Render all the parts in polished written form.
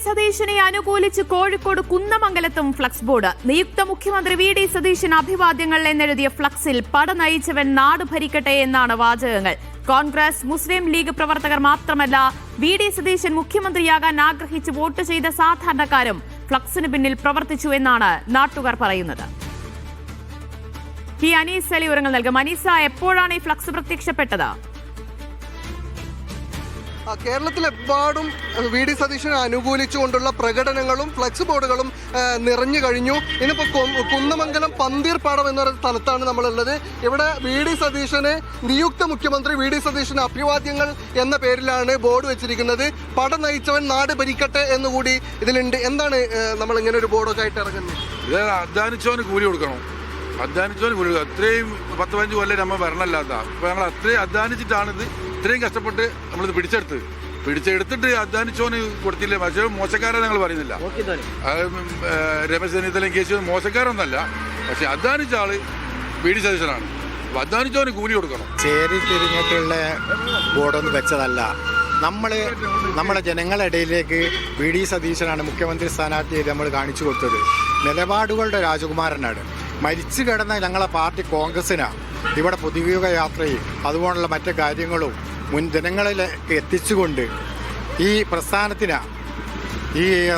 സതീശനെ അനുകൂലിച്ച് Kozhikode കുന്നമംഗലത്തും flex board. നിയുക്ത മുഖ്യമന്ത്രി വി.ഡി. സതീശൻ അഭിവാദ്യങ്ങൾ എന്നെഴുതിയ ഫ്ലക്സിൽ പട നയിച്ചവൻ നാട് ഭരിക്കട്ടെ എന്നാണ് വാചകങ്ങൾ. കോൺഗ്രസ്, മുസ്ലിം ലീഗ് പ്രവർത്തകർ മാത്രമല്ല, വി.ഡി. സതീശൻ മുഖ്യമന്ത്രിയാകാൻ ആഗ്രഹിച്ച് വോട്ട് ചെയ്ത സാധാരണക്കാരും ഫ്ലക്സിന് പിന്നിൽ പ്രവർത്തിച്ചു എന്നാണ് നാട്ടുകാർ പറയുന്നത്. ഈ അനീസ് അലി വിവരങ്ങൾ നൽകും. അനീസ, എപ്പോഴാണ് ഈ ഫ്ലക്സ് പ്രത്യക്ഷപ്പെട്ടത്? കേരളത്തിലെമ്പാടും വി.ഡി. സതീശനെ അനുകൂലിച്ചുകൊണ്ടുള്ള പ്രകടനങ്ങളും ഫ്ലക്സ് ബോർഡുകളും നിറഞ്ഞു കഴിഞ്ഞു. ഇന്നിപ്പോൾ കുന്നമംഗലം പന്തീർപ്പാടം എന്ന സ്ഥലത്താണ് നമ്മളുള്ളത്. ഇവിടെ വി.ഡി. സതീശനെ നിയുക്ത മുഖ്യമന്ത്രി വി.ഡി. സതീശന് അഭിവാദ്യങ്ങൾ എന്ന പേരിലാണ് ബോർഡ് വെച്ചിരിക്കുന്നത്. പട നയിച്ചവൻ നാട് ഭരിക്കട്ടെ എന്നുകൂടി ഇതിലുണ്ട്. എന്താണ് നമ്മൾ ഇങ്ങനെ ഒരു ബോർഡൊക്കെ ആയിട്ട് ഇറങ്ങുന്നത്? ഇത് അധ്വാനിച്ചവന് കൂലി കൊടുക്കണം. അധ്വാനിച്ചവന് കൂലി, അത്രയും 10-15 കൊല്ലം നമ്മൾ ഭരണമല്ലാത്ത, അപ്പോൾ ഞങ്ങൾ അത്രയും അധ്വാനിച്ചിട്ടാണിത് ഇത്രയും കഷ്ടപ്പെട്ട് നമ്മളിത് പിടിച്ചെടുത്തിട്ട് അധ്വാനിച്ചോന് കൊടുത്തില്ലേ. പക്ഷേ മോശക്കാരെ ഞങ്ങൾ പറയുന്നില്ല. രമേശ് ചെന്നിത്തലയും കേസ് മോശക്കാരൊന്നല്ല, പക്ഷെ അധ്വാനിച്ച ആള് വി.ഡി. സതീശനാണ്. അപ്പോൾ അധ്വാനിച്ചവന് കൂലി കൊടുക്കണം. ചേരി തിരിഞ്ഞിട്ടുള്ള ബോർഡൊന്നും വെച്ചതല്ല. നമ്മുടെ ജനങ്ങളുടെ ഇടയിലേക്ക് വി.ഡി. സതീശനാണ് മുഖ്യമന്ത്രി സ്ഥാനാർത്ഥിയെ നമ്മൾ കാണിച്ചു കൊടുത്തത്. നിലപാടുകളുടെ രാജകുമാരനാണ്. മരിച്ചു കിടന്ന ഞങ്ങളെ പാർട്ടി കോൺഗ്രസിനാണ് ഇവിടെ പൊതുയോഗ യാത്രയും അതുപോലുള്ള മറ്റു കാര്യങ്ങളും മുൻ ജനങ്ങളിലേക്ക് എത്തിച്ചുകൊണ്ട് ഈ പ്രസ്ഥാനത്തിന്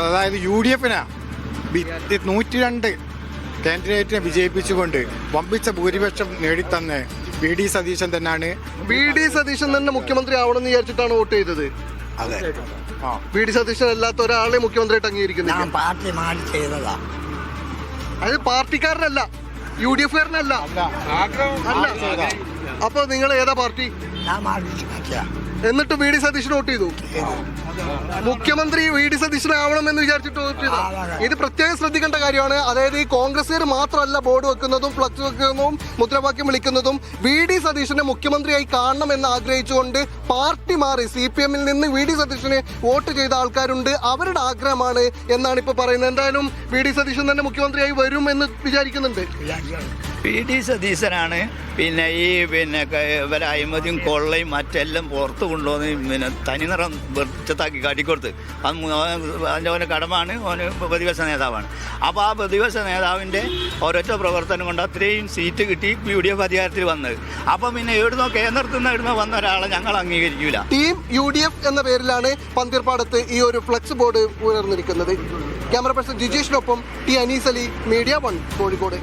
അതായത് UDF 102 കാൻഡിഡേറ്റിനെ വിജയിപ്പിച്ചുകൊണ്ട് വമ്പിച്ച ഭൂരിപക്ഷം നേടിത്തന്ന് വി.ഡി. സതീശൻ തന്നെയാണ്. വി.ഡി. സതീശൻ തന്നെ മുഖ്യമന്ത്രി ആവണമെന്ന് വിചാരിച്ചിട്ടാണ് വോട്ട് ചെയ്തത്. അതെ, വി.ഡി. സതീശൻ അല്ലാത്ത ഒരാളെ മുഖ്യമന്ത്രിയായിട്ട് അംഗീകരിക്കുന്നില്ല. പാർട്ടി മാറി ചെയ്തതാ. അത് പാർട്ടിക്കാരനല്ല, UDF കാരനല്ല. അപ്പൊ നിങ്ങൾ ഏതാ പാർട്ടി? എന്നിട്ട് വി.ഡി. സതീശന് വോട്ട് ചെയ്തു. മുഖ്യമന്ത്രി വി.ഡി. സതീശനാവണം എന്ന് വിചാരിച്ചിട്ട് വോട്ട് ചെയ്തു. ഇത് പ്രത്യേകം ശ്രദ്ധിക്കേണ്ട കാര്യമാണ്. അതായത് ഈ കോൺഗ്രസുകാർ മാത്രമല്ല ബോർഡ് വെക്കുന്നതും ഫ്ലക്സ് വെക്കുന്നതും മുദ്രാവാക്യം വിളിക്കുന്നതും വി.ഡി. സതീശനെ മുഖ്യമന്ത്രിയായി കാണണം എന്ന് ആഗ്രഹിച്ചുകൊണ്ട് പാർട്ടി മാറി CPM നിന്ന് വി.ഡി. സതീശനെ വോട്ട് ചെയ്ത ആൾക്കാരുണ്ട്. അവരുടെ ആഗ്രഹമാണ് എന്നാണ് ഇപ്പൊ പറയുന്നത്. എന്തായാലും വി.ഡി. സതീശൻ തന്നെ മുഖ്യമന്ത്രിയായി വരും എന്ന് വിചാരിക്കുന്നുണ്ട്. വി.ഡി. സതീശനാണ് ഇവരെ അഴിമതിയും കൊള്ളയും മറ്റെല്ലാം പുറത്ത് കൊണ്ടുവന്ന് തനിനിറം വെളിച്ചത്താക്കി കാട്ടിക്കൊടുത്ത് അതിൻ്റെ കടമാണ്. ഓന് പ്രതിപക്ഷ നേതാവാണ്. അപ്പോൾ ആ പ്രതിപക്ഷ നേതാവിൻ്റെ ഒരൊറ്റ പ്രവർത്തനം കൊണ്ട് അത്രയും സീറ്റ് കിട്ടി UDF അധികാരത്തിൽ വന്നത്. അപ്പം പിന്നെ എവിടുന്നോ കേന്ദ്രത്തിൽ നിന്ന് എവിടുന്നോ വന്ന ഒരാളെ ഞങ്ങൾ അംഗീകരിക്കില്ല. ടീം UDF എന്ന പേരിലാണ് പന്തീർപ്പാടത്ത് ഈ ഒരു ഫ്ലക്സ് ബോർഡ് ഉയർന്നിരിക്കുന്നത്. ക്യാമറ പേഴ്സൺ ജിജേഷിനൊപ്പം T. അനീസ് അലി, മീഡിയ 1, കോഴിക്കോട്.